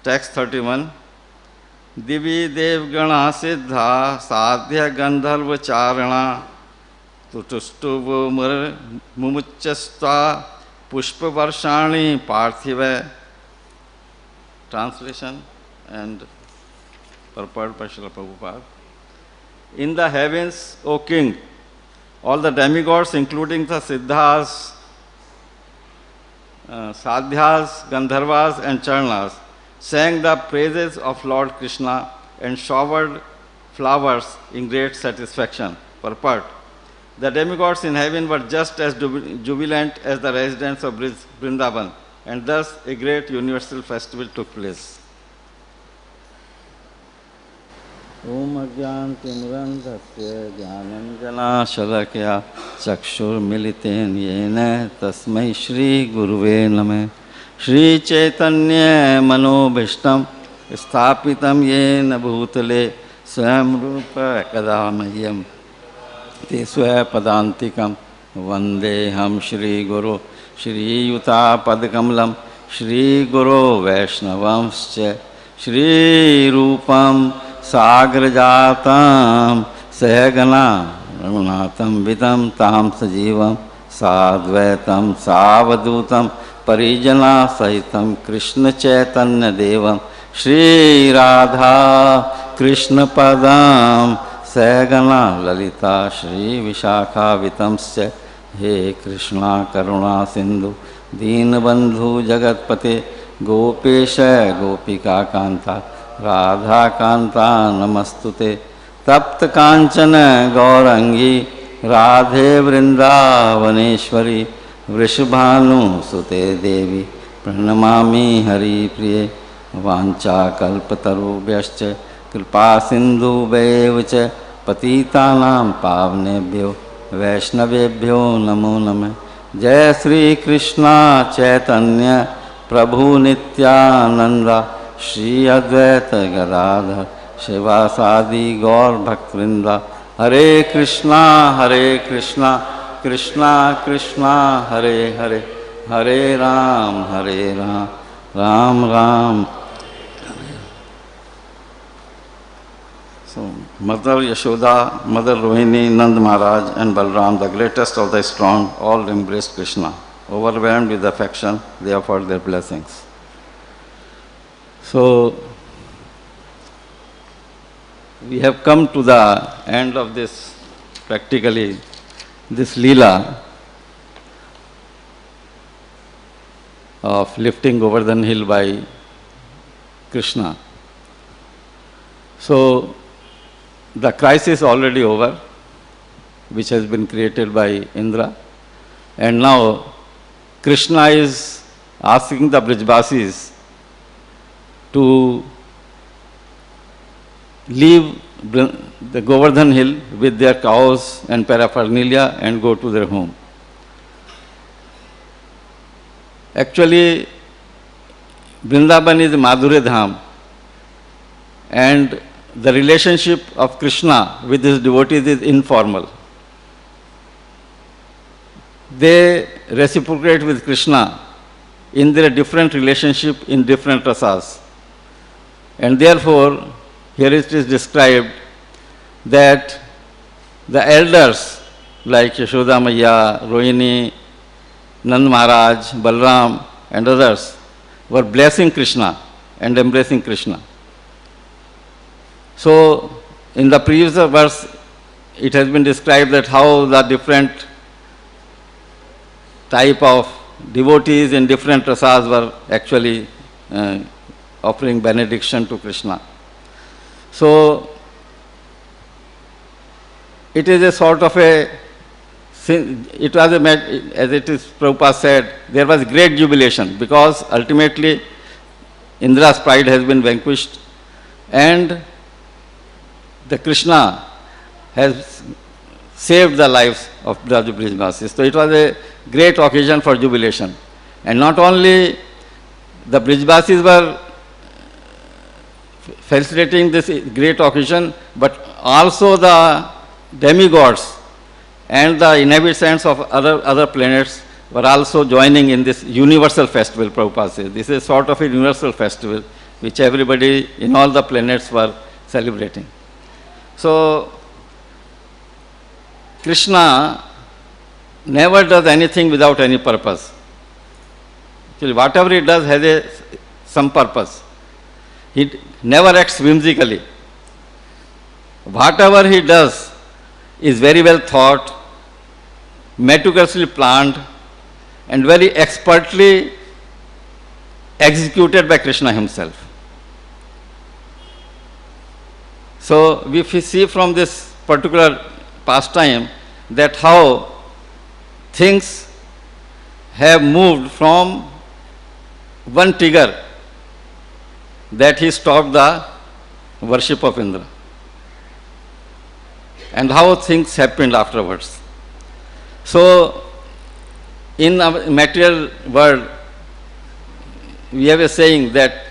text 31. Divi Devgana Siddha Sadhya Gandharva Charana Tutustuvu Mumuchasta Pushpa Varshani Parthiva. Translation and purport by Srila Prabhupada. In the heavens, O King, all the demigods, including the Siddhas, Sadhyas, Gandharvas and Charanas, sang the praises of Lord Krishna and showered flowers in great satisfaction. Purport. The demigods in heaven were just as jubilant as the residents of Vrindavan, and thus a great universal festival took place. Om Ajnantimurandhasya Jnananjana Shalakya Chakshur Militen Yena Tasmai Shri Guruve Namaha. Shri Chaitanya Manobhishtam Sthapitam Yena Bhutale Swam Rupa Kadamahyam Tesva Padantikam Vandeham Shri Guru Shri Yuta Padkamlam Shri Guru Vaishnavamscha Shri Rupam Sagrajatam Sahagana Raghunatham Vitam Tam Sajivam Sadvaitam Savadutam Parijana Sahitam Krishna Chaitanya Devam Shri Radha Krishna Padam Sahagana Lalita Shri Vishakha Vitamscha. He Krishna Karuna Sindhu Deenabandhu Jagatpate Gopesha Gopika Kanta Radha Kanta Namastute Tapta Kanchana Gaurangi Radhe Vrindavaneshwari Vrishabhanu Sute Devi Pranamami Hari Priye Vancha Kalpatarubhyascha Kripa Sindhu Bevcha Patitanam Pavnebhyo Vaishnavebhyo Namo Namah. Jai Sri Krishna Chaitanya Prabhu Nityananda Shri Advaita Gadadhar Shivasadi Gaur Bhaktivinoda. Hare Krishna Krishna Krishna Hare Hare Hare Ram Ram Ram. So Mother Yashoda, Mother Rohini, Nand Maharaj and Balram, the greatest of the strong, all embraced Krishna. Overwhelmed with affection, they offered their blessings. So we have come to the end of this, practically, this Leela of lifting Govardhan hill by Krishna. So the crisis already over, which has been created by Indra, and now Krishna is asking the Brijbasis to leave the Govardhan hill with their cows and paraphernalia and go to their home. Actually, Vrindavan is Madhurya Dham, and the relationship of Krishna with his devotees is informal. They reciprocate with Krishna in their different relationship in different rasas. And therefore, here it is described that the elders like Yashoda Maiya, Rohini, Nand Maharaj, Balram and others were blessing Krishna and embracing Krishna. So, in the previous verse, it has been described that how the different type of devotees in different rasas were actually offering benediction to Krishna. So, it is a sort of a, it was a, as it is Prabhupada said, there was great jubilation because ultimately Indra's pride has been vanquished and the Krishna has saved the lives of the Brijbasis. So it was a great occasion for jubilation. And not only the Brijbasis were facilitating this great occasion, but also the demigods and the inhabitants of other planets were also joining in this universal festival, Prabhupada says. This is sort of a universal festival which everybody in all the planets were celebrating. So, Krishna never does anything without any purpose. Actually, whatever he does has some purpose. He never acts whimsically. Whatever he does is very well thought, meticulously planned, and very expertly executed by Krishna himself. So, we see from this particular pastime that how things have moved from one trigger, that he stopped the worship of Indra, and how things happened afterwards. So, in our material world, we have a saying that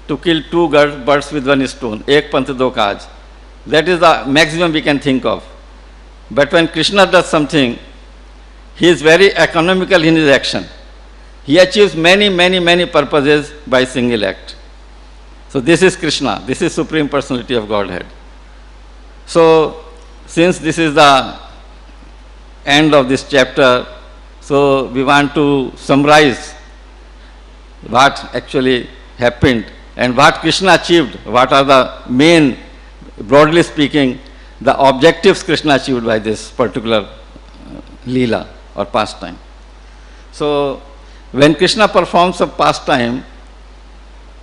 to kill two birds with one stone, ek panth do kaj. That is the maximum we can think of. But when Krishna does something, he is very economical in his action. He achieves many purposes by single act. So this is Krishna, this is Supreme Personality of Godhead. So since this is the end of this chapter, so we want to summarize what actually happened and what Krishna achieved, what are the main, broadly speaking, the objectives Krishna achieved by this particular Leela or pastime. So when Krishna performs a pastime,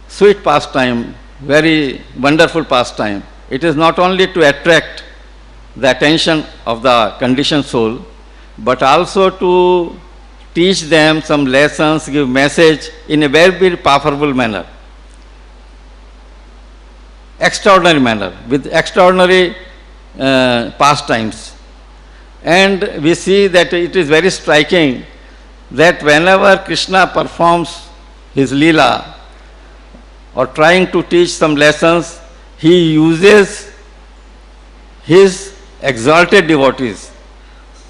sweet pastime, very wonderful pastime, it is not only to attract the attention of the conditioned soul, but also to teach them some lessons, give message in a very powerful manner, extraordinary manner, with extraordinary pastimes. And we see that it is very striking that whenever Krishna performs his Leela or trying to teach some lessons, he uses his exalted devotees,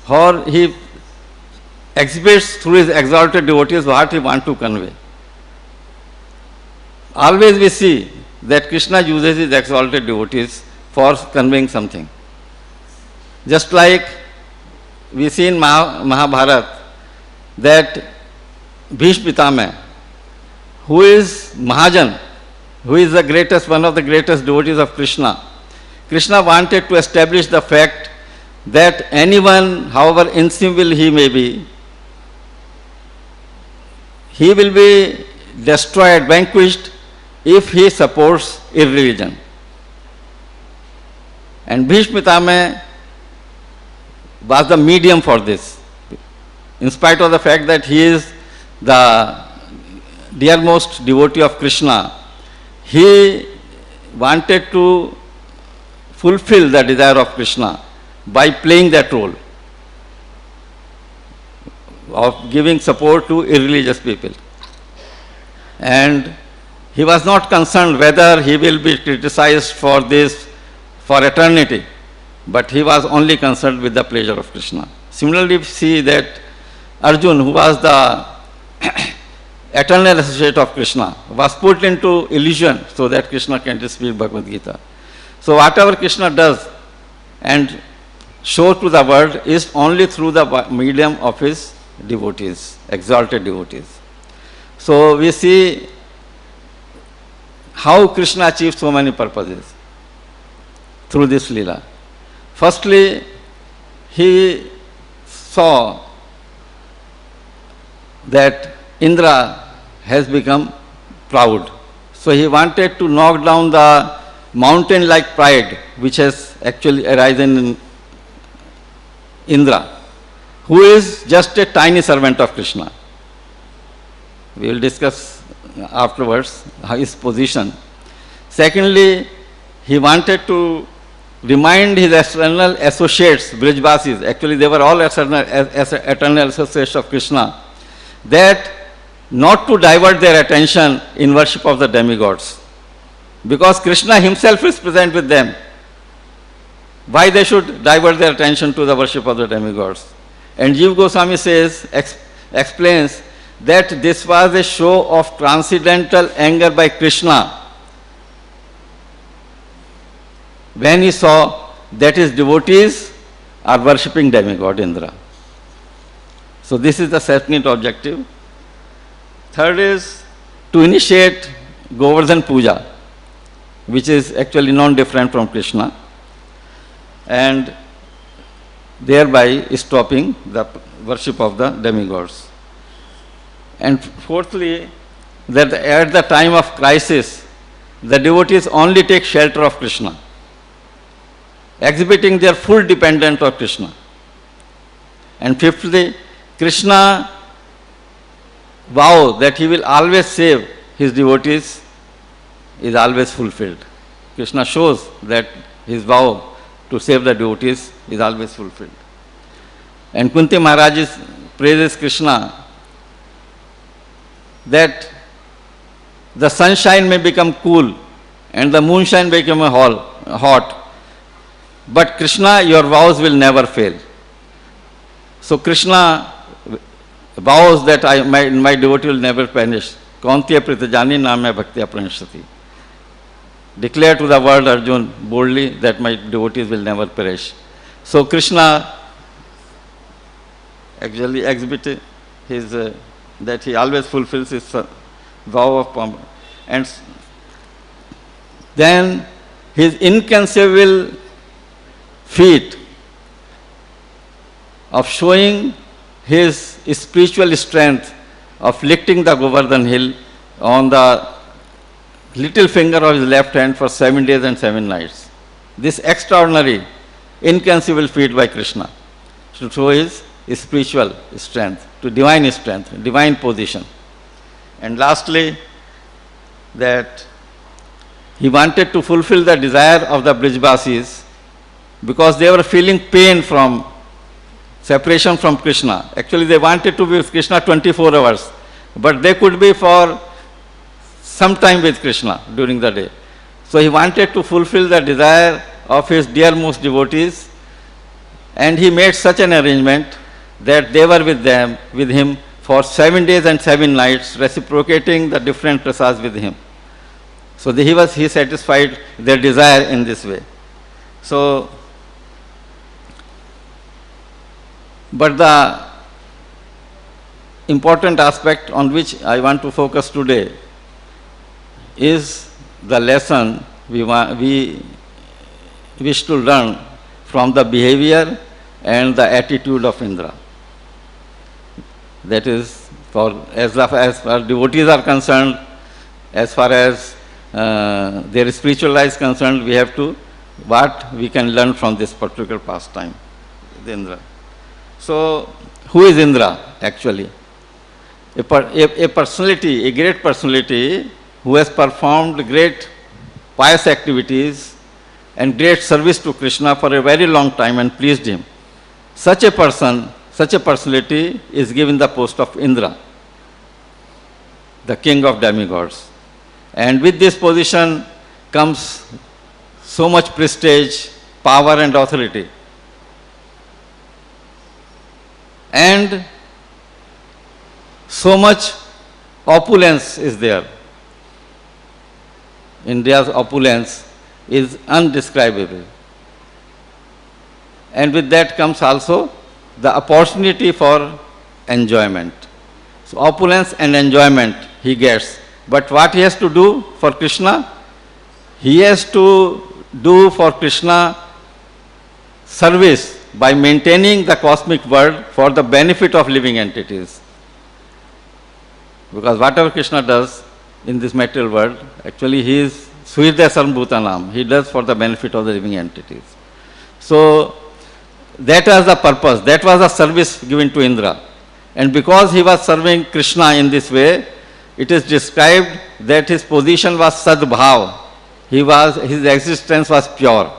or he exhibits through his exalted devotees what he wants to convey. Always we see that Krishna uses his exalted devotees for conveying something. Just like we see in Mahabharata that Bhishma Pitama, who is Mahajan, who is the greatest, one of the greatest devotees of Krishna, Krishna wanted to establish the fact that anyone, however incivil he may be, he will be destroyed, vanquished, if he supports irreligion. And Bhishma Pitama was the medium for this. In spite of the fact that he is the dearmost devotee of Krishna, he wanted to fulfill the desire of Krishna by playing that role of giving support to irreligious people. And he was not concerned whether he will be criticized for this for eternity, but he was only concerned with the pleasure of Krishna. Similarly, we see that Arjun, who was the eternal associate of Krishna, was put into illusion so that Krishna can speak Bhagavad Gita. So whatever Krishna does and shows to the world is only through the medium of his devotees, exalted devotees. So we see how Krishna achieved so many purposes through this Leela. Firstly, he saw that Indra has become proud. So he wanted to knock down the mountain-like pride which has actually arisen in Indra, who is just a tiny servant of Krishna. We will discuss afterwards his position. Secondly, he wanted to remind his external associates, Brijvasis, actually they were all eternal associates of Krishna, that not to divert their attention in worship of the demigods. Because Krishna himself is present with them. Why they should divert their attention to the worship of the demigods? And Jiva Goswami says, explains that this was a show of transcendental anger by Krishna when he saw that his devotees are worshipping demigod Indra. So this is the second objective. Third is to initiate Govardhan Puja, which is actually non-different from Krishna, and thereby stopping the worship of the demigods. And fourthly, that at the time of crisis, the devotees only take shelter of Krishna, exhibiting their full dependence on Krishna. And fifthly, Krishna vow that he will always save his devotees is always fulfilled. Krishna shows that his vow to save the devotees is always fulfilled. And Kunti Maharaj praises Krishna that the sunshine may become cool and the moonshine become hot, but Krishna, your vows will never fail. So Krishna vows that my devotee will never perish. Kauntiya pritajani namya bhaktiya pranashati. Declare to the world, Arjun, boldly that my devotees will never perish. So Krishna actually exhibited his, that he always fulfills his vow of pomp. And then his inconceivable feat of showing his spiritual strength of lifting the Govardhan hill on the little finger of his left hand for 7 days and 7 nights. This extraordinary, inconceivable feat by Krishna to show his spiritual strength, to divine position. And lastly, that he wanted to fulfill the desire of the Brijvasis because they were feeling pain from separation from Krishna. Actually, they wanted to be with Krishna 24 hours, but they could be for some time with Krishna during the day. So he wanted to fulfill the desire of his dearmost devotees, and he made such an arrangement that they were with him for 7 days and 7 nights, reciprocating the different prasads with him. So he satisfied their desire in this way. So, but the important aspect on which I want to focus today is the lesson we wish to learn from the behavior and the attitude of Indra. That is, as far as devotees are concerned, as far as their spiritual life is concerned, we have to, what we can learn from this particular pastime, Indra. So, who is Indra actually? A personality, a great personality who has performed great pious activities and great service to Krishna for a very long time and pleased him. Such a personality is given the post of Indra, the king of demigods. And with this position comes so much prestige, power and authority. And so much opulence is there. India's opulence is undescribable. And with that comes also the opportunity for enjoyment. So opulence and enjoyment he gets. But what he has to do for Krishna? He has to do for Krishna service by maintaining the cosmic world for the benefit of living entities. Because whatever Krishna does in this material world, actually he is Suhridaya Sarvabhutanam. He does for the benefit of the living entities. So that was the purpose, that was the service given to Indra. And because he was serving Krishna in this way, it is described that his position was sadbhav. His existence was pure.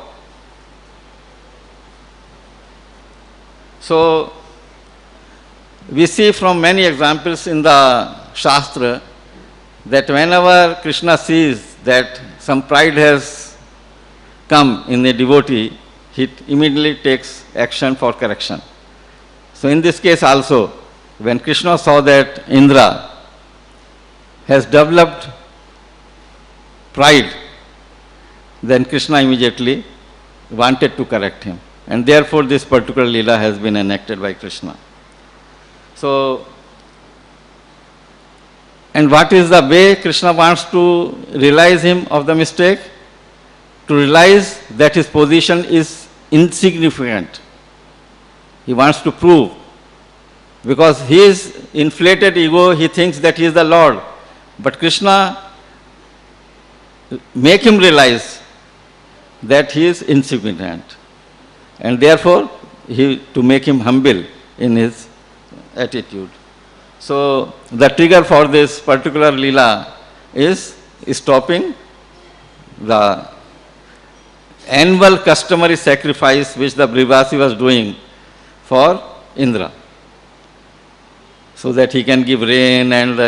So we see from many examples in the Shastra that whenever Krishna sees that some pride has come in a devotee, he immediately takes action for correction. So in this case also, when Krishna saw that Indra has developed pride, then Krishna immediately wanted to correct him. And therefore this particular Leela has been enacted by Krishna. So, and what is the way Krishna wants to realize him of the mistake? To realize that his position is insignificant. He wants to prove. Because his inflated ego, he thinks that he is the Lord. But Krishna make him realize that he is insignificant. And therefore, to make him humble in his attitude. So, the trigger for this particular Leela is stopping the annual customary sacrifice which the Brihvasi was doing for Indra, so that he can give rain and the